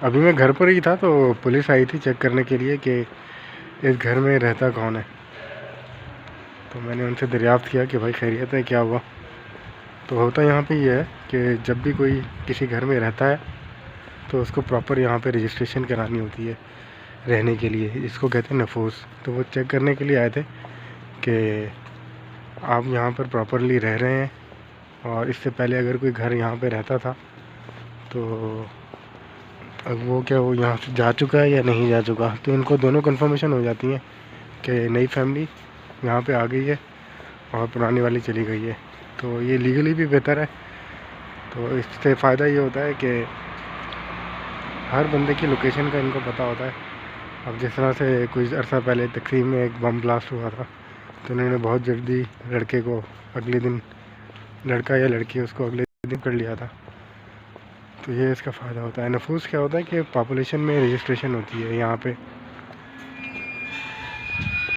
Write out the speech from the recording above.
ابھی میں گھر پر ہی تھا تو پولیس آئی تھی چیک کرنے کے لیے کہ اس گھر میں رہتا کون ہے. تو میں نے ان سے دریافت کیا کہ بھائی خیریت ہے, کیا ہوا. تو ہوتا یہاں پہ یہ ہے کہ جب بھی کوئی کسی گھر میں رہتا ہے تو اس کو پراپر یہاں پہ رجسٹریشن کرانی ہوتی ہے رہنے کے لیے, اس کو کہتے ہیں نفوس. تو وہ چیک کرنے کے لیے آئے تھے کہ آپ یہاں پر پراپرلی رہ رہے ہیں, اور اس سے پہلے اگر کوئی گھر یہاں پہ رہتا تھا تو اب وہ کیا وہ یہاں سے جا چکا ہے یا نہیں جا چکا. تو ان کو دونوں کنفرمیشن ہو جاتی ہیں کہ نئی فیملی یہاں پہ آ گئی ہے اور پرانی والی چلی گئی ہے. تو یہ لیگلی بھی بہتر ہے. تو اس سے فائدہ یہ ہوتا ہے کہ ہر بندے کی لوکیشن کا ان کو پتہ ہوتا ہے. اب جس طرح سے کچھ عرصہ پہلے تقسیم میں ایک بم بلاسٹ ہوا تھا تو انہوں نے بہت جلدی لڑکے کو اگلے دن, لڑکا یا لڑکی اس کو اگلے دن کر لیا تھا. تو یہ اس کا فائدہ ہوتا ہے. نفوس کیا ہوتا ہے کہ پاپولیشن میں رجسٹریشن ہوتی ہے یہاں پہ